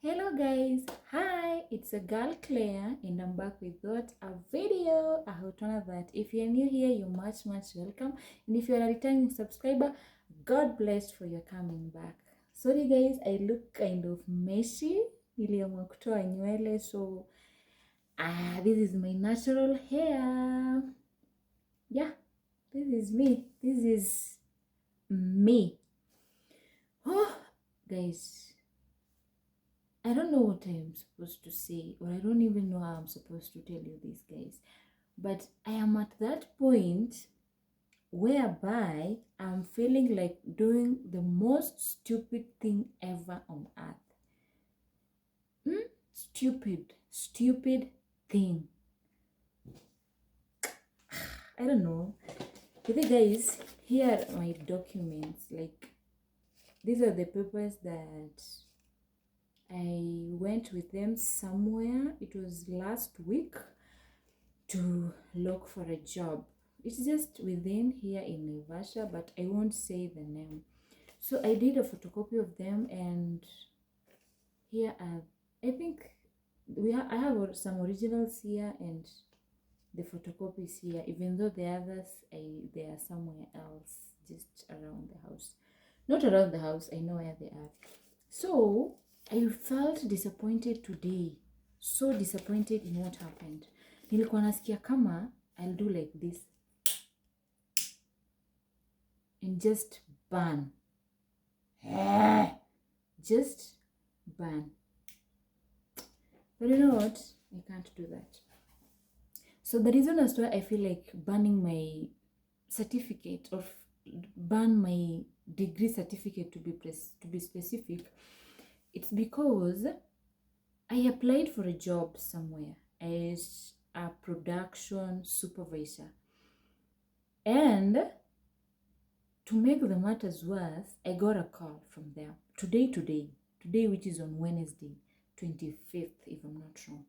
Hello guys, hi, it's a girl Claire and I'm back with what a video. I hope that if you're new here, you're much welcome, and if you're a returning subscriber, God bless for your coming back. Sorry guys, I look kind of messy. Niliamua kutoa nywele, so this is my natural hair. Yeah, this is me. Oh guys, I don't know what I'm supposed to say, or I don't even know how I'm supposed to tell you this, guys. But I am at that point whereby I'm feeling like doing the most stupid thing ever on earth. Stupid thing. I don't know. Okay, guys, here are my documents. Like, these are the papers that I went with them somewhere. It was last week to look for a job. It's just within here in Naivasha, but I won't say the name. So I did a photocopy of them, and here are, I think I have some originals here and the photocopies here, even though the others they are somewhere else, just around the house. Not around the house, I know where they are. So I felt disappointed today, so disappointed in what happened. Nilikuwa nasikia kama I'll do like this and just burn. Just burn. But you know what? I can't do that. So the reason as to why I feel like burning my certificate, or burn my degree certificate to be specific, it's because I applied for a job somewhere as a production supervisor. And to make the matters worse, I got a call from them today, which is on Wednesday, 25th, if I'm not wrong.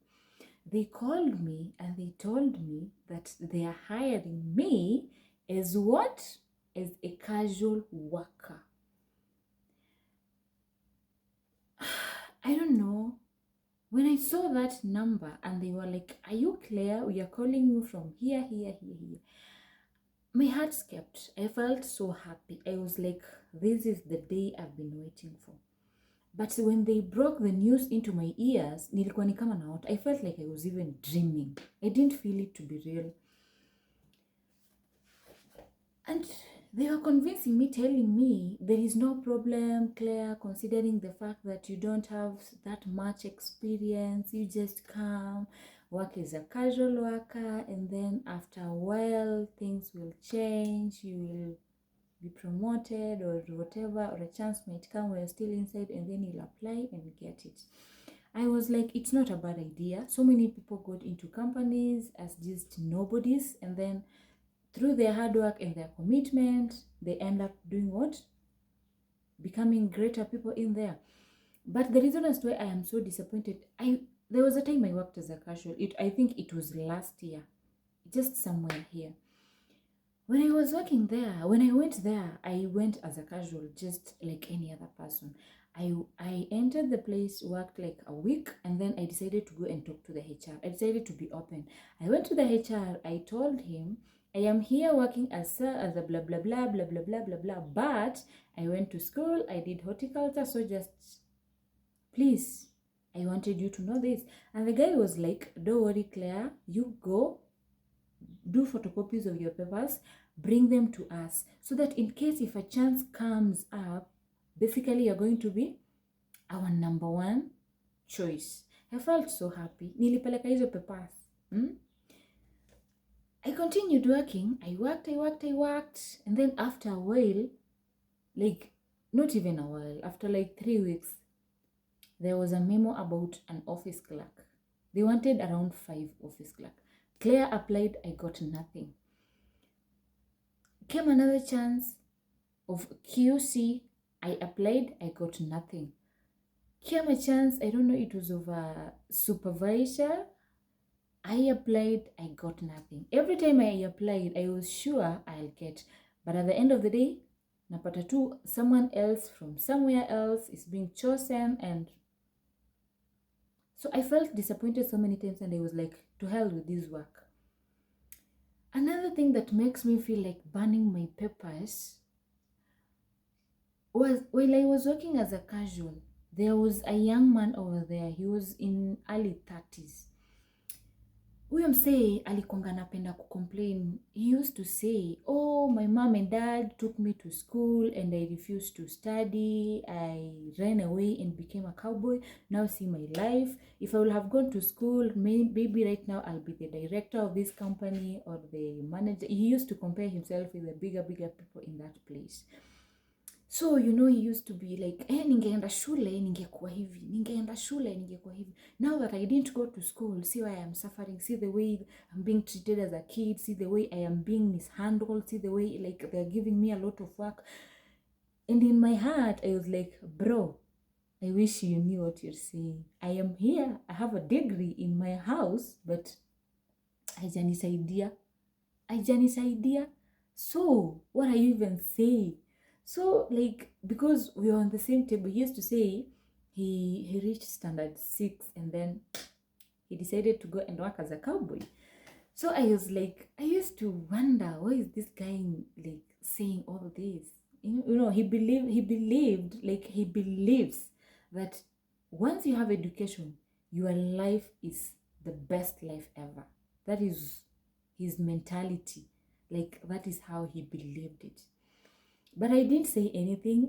They called me and they told me that they are hiring me as what? As a casual worker. I don't know. When I saw that number and they were like, "Are you Claire? We are calling you from here. My heart skipped. I felt so happy. I was like, this is the day I've been waiting for. But when they broke the news into my ears, nilikuwa ni kama naota. I felt like I was even dreaming. I didn't feel it to be real. And they were convincing me, telling me there is no problem, Claire, considering the fact that you don't have that much experience. You just come, work as a casual worker, and then after a while, things will change. You will be promoted or whatever, or a chance might come where you're still inside, and then you'll apply and get it. I was like, it's not a bad idea. So many people got into companies as just nobodies, and then through their hard work and their commitment, they end up doing what? Becoming greater people in there. But the reason as to why I am so disappointed, there was a time I worked as a casual. I think it was last year, just somewhere here. When I was working there, when I went there, I went as a casual, just like any other person. I entered the place, worked like a week, and then I decided to go and talk to the HR. I decided to be open. I went to the HR. I told him, I am here working as a blah, blah, blah, blah, blah, blah, blah, blah. But I went to school. I did horticulture. So just, please, I wanted you to know this. And the guy was like, don't worry, Claire. You go, do photocopies of your papers, bring them to us, so that in case if a chance comes up, basically you're going to be our number one choice. I felt so happy. Nilipeleka hizo papers. I continued working. I worked. And then after a while, like not even a while, after like 3 weeks, there was a memo about an office clerk. They wanted around 5 office clerks. Claire applied, I got nothing. Came another chance of QC, I applied, I got nothing. Came a chance, I don't know, it was of a supervisor. I applied, I got nothing. Every time I applied, I was sure I'll get. But at the end of the day, napata tu someone else from somewhere else is being chosen, and So I felt disappointed so many times, and I was like, to hell with this work. Another thing that makes me feel like burning my papers was while I was working as a casual, there was a young man over there. He was in early 30s. Huyo msee alikonga napenda kucomplain. He used to say, oh, my mom and dad took me to school and I refused to study. I ran away and became a cowboy. Now see my life. If I would have gone to school, maybe right now I'll be the director of this company or the manager. He used to compare himself with the bigger people in that place. So he used to be like, ningeenda shule ningekuwa hivi, ningeenda shule ningekuwa hivi. Now that I didn't go to school, see why I am suffering, see the way I'm being treated as a kid, see the way I am being mishandled, see the way like they're giving me a lot of work. And in my heart, I was like, bro, I wish you knew what you're saying. I am here, I have a degree in my house, but haijanisaidia. So what are you even saying? So like, because we were on the same table, he used to say he reached standard 6 and then he decided to go and work as a cowboy. So I was like, I used to wonder, why is this guy like saying all this? He believes that once you have education, your life is the best life ever. That is his mentality. Like, that is how he believed it. But I didn't say anything.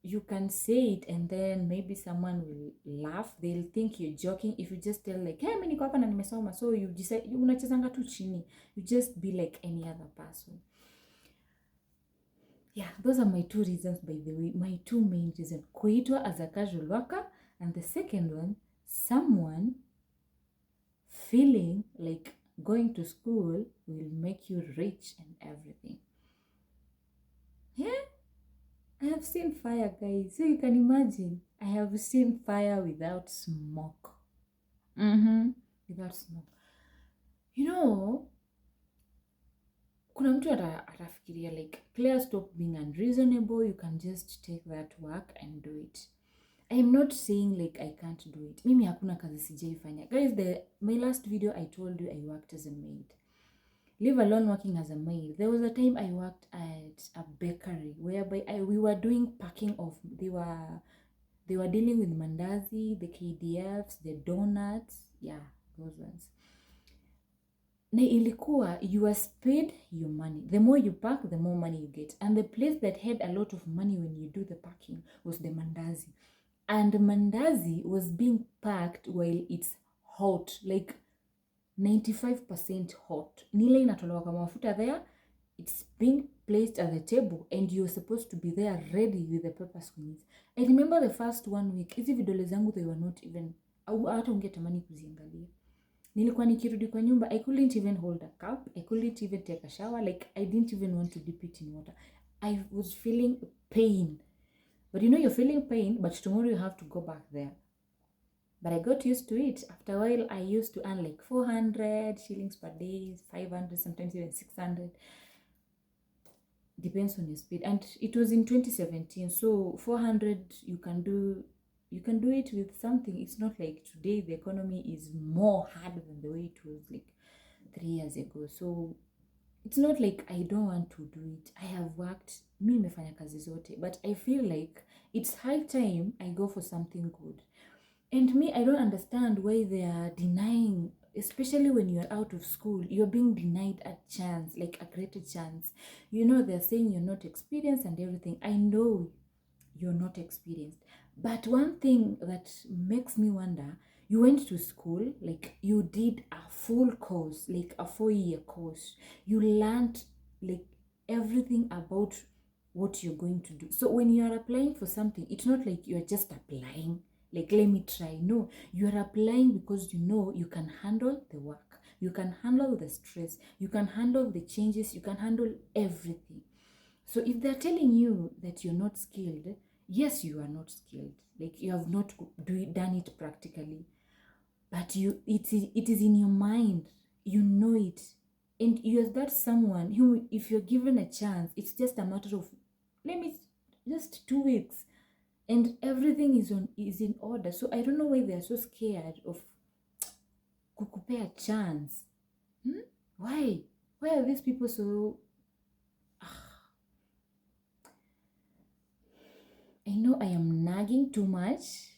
You can say it and then maybe someone will laugh. They'll think you're joking if you just tell like, hey, mimi niko hapa na nimesoma. So you decide, unachezanga tu chini. You just be like any other person. Yeah, those are my 2 reasons, by the way. My 2 main reasons. Kuitwa as a casual worker, and the second one, someone feeling like going to school will make you rich and everything. Yeah, I have seen fire, guys. So you can imagine, I have seen fire without smoke. Without smoke. Kuna mtu atafikiria like, Claire, stop being unreasonable. You can just take that work and do it. I am not saying like I can't do it. Mimi hakuna kazi sijaifanya. Guys, my last video I told you I worked as a maid. Leave alone working as a maid. There was a time I worked at a bakery whereby we were doing packing of, they were dealing with mandazi, the KDFs, the donuts, yeah, those ones. Na ilikuwa, you are paid your money. The more you pack, the more money you get. And the place that had a lot of money when you do the packing was the mandazi. And mandazi was being packed while it's hot, like 95% hot. Nile inatolewa kama mafuta there, it's being placed at the table and you're supposed to be there ready with the paper squeeze. I remember the first 1 week, hizi vidole zangu they were not even, hata ungetamani kuziangalia. Nilikuwa nikirudi kwa nyumba, I couldn't even hold a cup, I couldn't even take a shower, like I didn't even want to dip it in water. I was feeling pain. But you're feeling pain, but tomorrow you have to go back there. But I got used to it. After a while, I used to earn like 400 shillings per day, 500, sometimes even 600. Depends on your speed. And it was in 2017, so 400, you can do it with something. It's not like today the economy is more hard than the way it was like 3 years ago. So it's not like I don't want to do it. I have worked, mi nimefanya kazi zote, but I feel like it's high time I go for something good. And me, I don't understand why they are denying, especially when you're out of school, you're being denied a chance, like a greater chance. They're saying you're not experienced and everything. I know you're not experienced. But one thing that makes me wonder, you went to school, like you did a full course, like a 4-year course. You learned like everything about what you're going to do. So when you are applying for something, it's not like you're just applying, like let me try. No, you are applying because you can handle the work. You can handle the stress. You can handle the changes. You can handle everything. So if they're telling you that you're not skilled, yes, you are not skilled. Like you have not done it practically. But it is in your mind. You know it. And you're that someone who, if you're given a chance, it's just a matter of, let me just 2 weeks. and everything is in order. So I don't know why they are so scared of kukupea chance. Why are these people so I know I am nagging too much.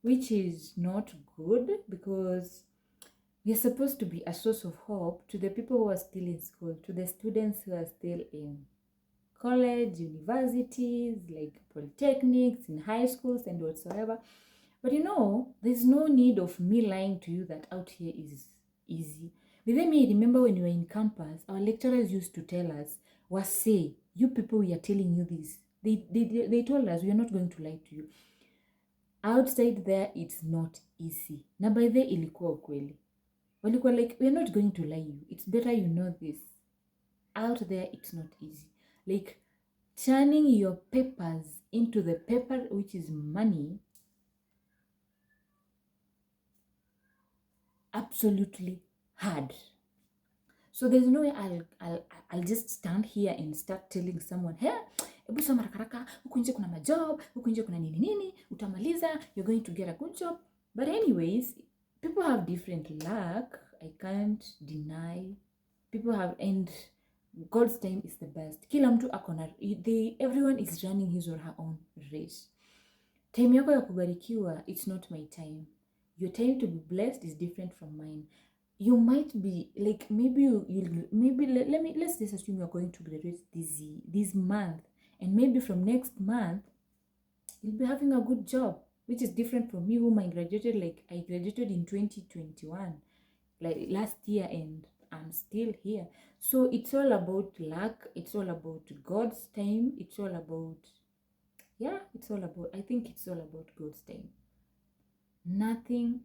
Which is not good, because we are supposed to be a source of hope to the people who are still in school, to the students who are still in college, universities, like polytechnics, in high schools and whatsoever. But there's no need of me lying to you that out here is easy. But then me, remember when we were in campus, our lecturers used to tell us, say, you people, we are telling you this. They told us, we are not going to lie to you. Outside there, it's not easy. Na by the ilikuwa ukweli. Walikuwa like, we are not going to lie you. It's better you know this. Out there, it's not easy. Like, turning your papers into the paper, which is money, absolutely hard. So there's no way I'll just stand here and start telling someone, hey, ebu soma rakaraka, huku nje kuna majob, huku nje kuna nini, utamaliza, you're going to get a good job. But anyways, people have different luck. I can't deny. People have, and God's time is the best. Kila mtu akona, everyone is running his or her own race. Time yako ya kubarikiwa, it's not my time. Your time to be blessed is different from mine. You might be like, maybe let's just assume you're going to graduate this month, and maybe from next month you'll be having a good job, which is different from me, whom I graduated in 2021, like last year, and I'm still here. So it's all about luck, it's all about God's time, it's all about I think it's all about God's time. Nothing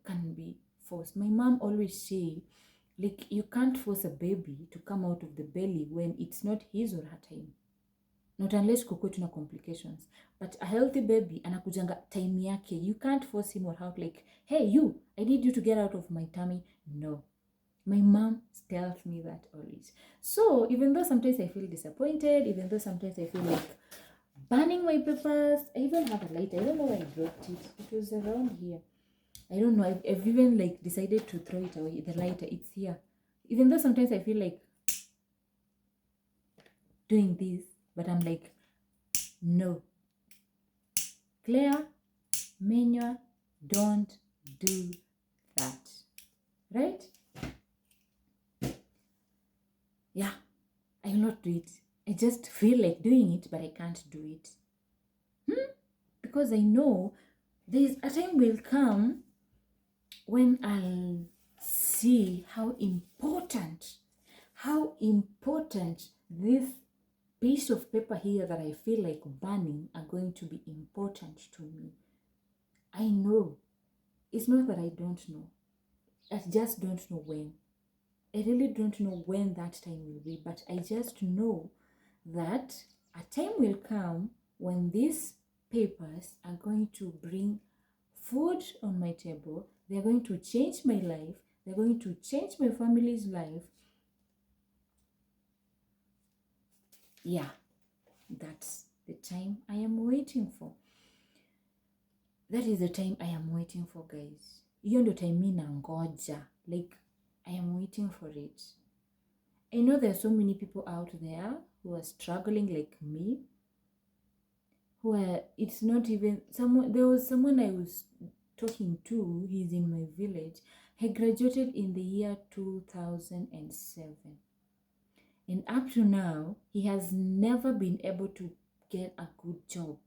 can be forced. My mom always say, like, you can't force a baby to come out of the belly when it's not his or her time. Not unless kukuwe tuna complications. But a healthy baby anakujanga time yake. You can't force him or her, like, hey, I need you to get out of my tummy. No. My mom tells me that always. So even though sometimes I feel disappointed, even though sometimes I feel like burning my papers, I even have a lighter. I don't know where I dropped it. It was around here. I don't know. I've even like decided to throw it away. The lighter, it's here. Even though sometimes I feel like doing this, but I'm like, no. Claire, Menua, don't do that. Right? Yeah, I will not do it. I just feel like doing it, but I can't do it. Because I know there's a time will come when I'll see how important this piece of paper here that I feel like burning are going to be important to me. I know. It's not that I don't know. I just don't know when. I really don't know when that time will be, but I just know that a time will come when these papers are going to bring food on my table. They're going to change my life. They're going to change my family's life. Yeah, that's the time I am waiting for. That is the time I am waiting for, guys. Hiyo ndio time mimi nangoja. Like, I am waiting for it. I know there are so many people out there who are struggling like me. It's not even someone. There was someone I was talking to. He's in my village. He graduated in the year 2007. And up to now, he has never been able to get a good job.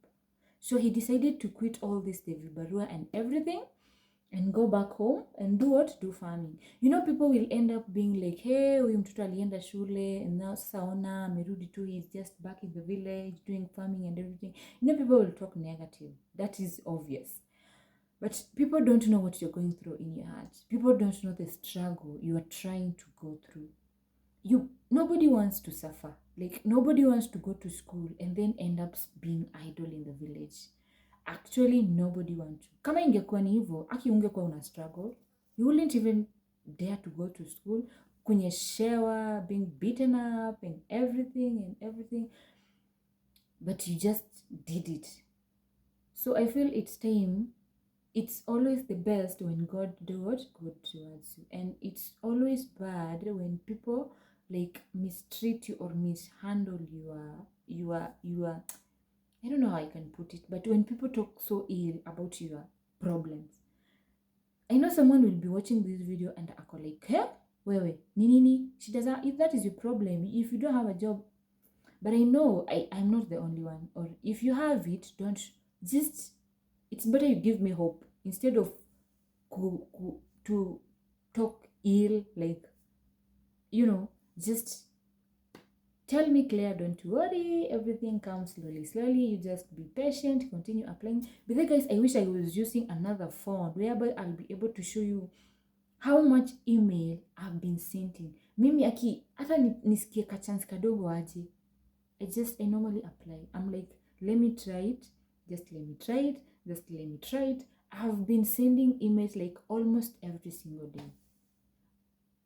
So he decided to quit all this Vibarua and everything and go back home and do what? Do farming. People will end up being like, hey, huyu mtoto alienda shule and now saona amerudi tu, he's just back in the village doing farming and everything. People will talk negative. That is obvious. But people don't know what you're going through in your heart. People don't know the struggle you are trying to go through. Nobody wants to suffer. Like, nobody wants to go to school and then end up being idle in the village. Actually, nobody wants to. Kama ingekuwa ni hivyo, ungekuwa una struggle. You wouldn't even dare to go to school. Kunyeshewa, being beaten up and everything. but you just did it. So I feel it's time. It's always the best when God do what? Good towards you. And it's always bad when people like mistreat you or mishandle your I don't know how I can put it, but when people talk so ill about your problems. I know someone will be watching this video and ako like, hey, wewe, nini, she doesn't, if that is your problem, if you don't have a job, but I know I'm not the only one, or if you have it, don't, just, it's better you give me hope instead of to talk ill, like, just tell me, Claire, don't worry, everything comes slowly. You just be patient, continue applying. But then, guys, I wish I was using another phone whereby I'll be able to show you how much email I've been sending. Mimi hata nisikie ka chance kadogo aje. I normally apply. I'm like, let me try it. Just let me try it. I've been sending emails like almost every single day.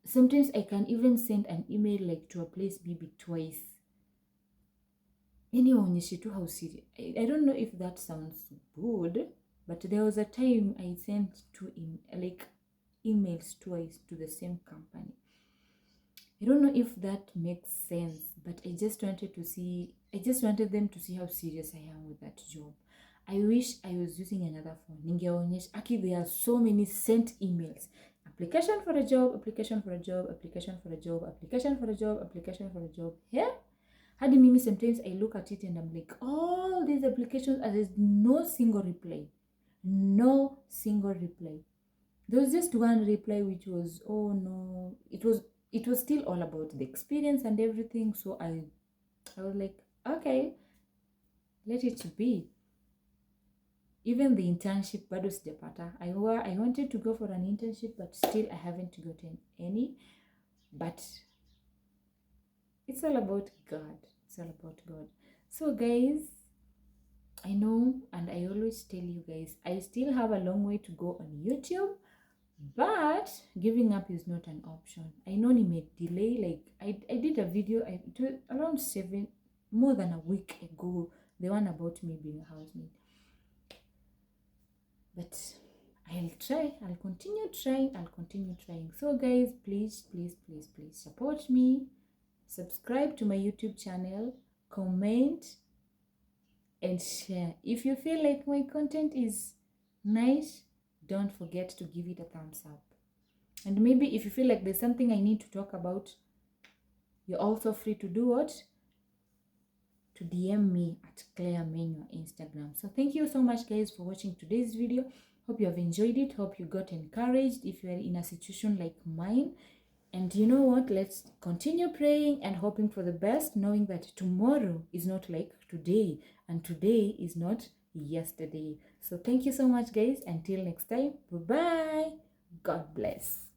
Sometimes I can even send an email like to a place maybe twice. Onyeshe tu how serious. I don't know if that sounds good, but there was a time I sent emails twice to the same company. I don't know if that makes sense, but I just wanted them to see how serious I am with that job. I wish I was using another phone. Ningeonyesha, there are so many sent emails. Application for a job, application for a job, application for a job, application for a job, application for a job. Yeah? Hadi mimi sometimes I look at it and I'm like, all these applications, and there's no single reply. No single reply. There was just one reply which was, oh no, it was still all about the experience and everything. So I was like, okay, let it be. Even the internship, bado sijapata. I wanted to go for an internship, but still I haven't gotten any. But it's all about God. It's all about God. So guys, I know, and I always tell you guys, I still have a long way to go on YouTube, but giving up is not an option. I know I may delay, like I did a video around more than a week ago, the one about me being a housemaid. But I'll try, I'll continue trying. So guys, please support me. Subscribe to my YouTube channel, comment, and share. If you feel like my content is nice, don't forget to give it a thumbs up. And maybe if you feel like there's something I need to talk about, you're also free to do what? To DM me at Claire Menyo Instagram. So thank you so much guys for watching today's video. Hope you have enjoyed it. Hope you got encouraged if you are in a situation like mine. And you know what? Let's continue praying and hoping for the best, knowing that tomorrow is not like today, and today is not yesterday. So thank you so much guys. Until next time, bye-bye. God bless.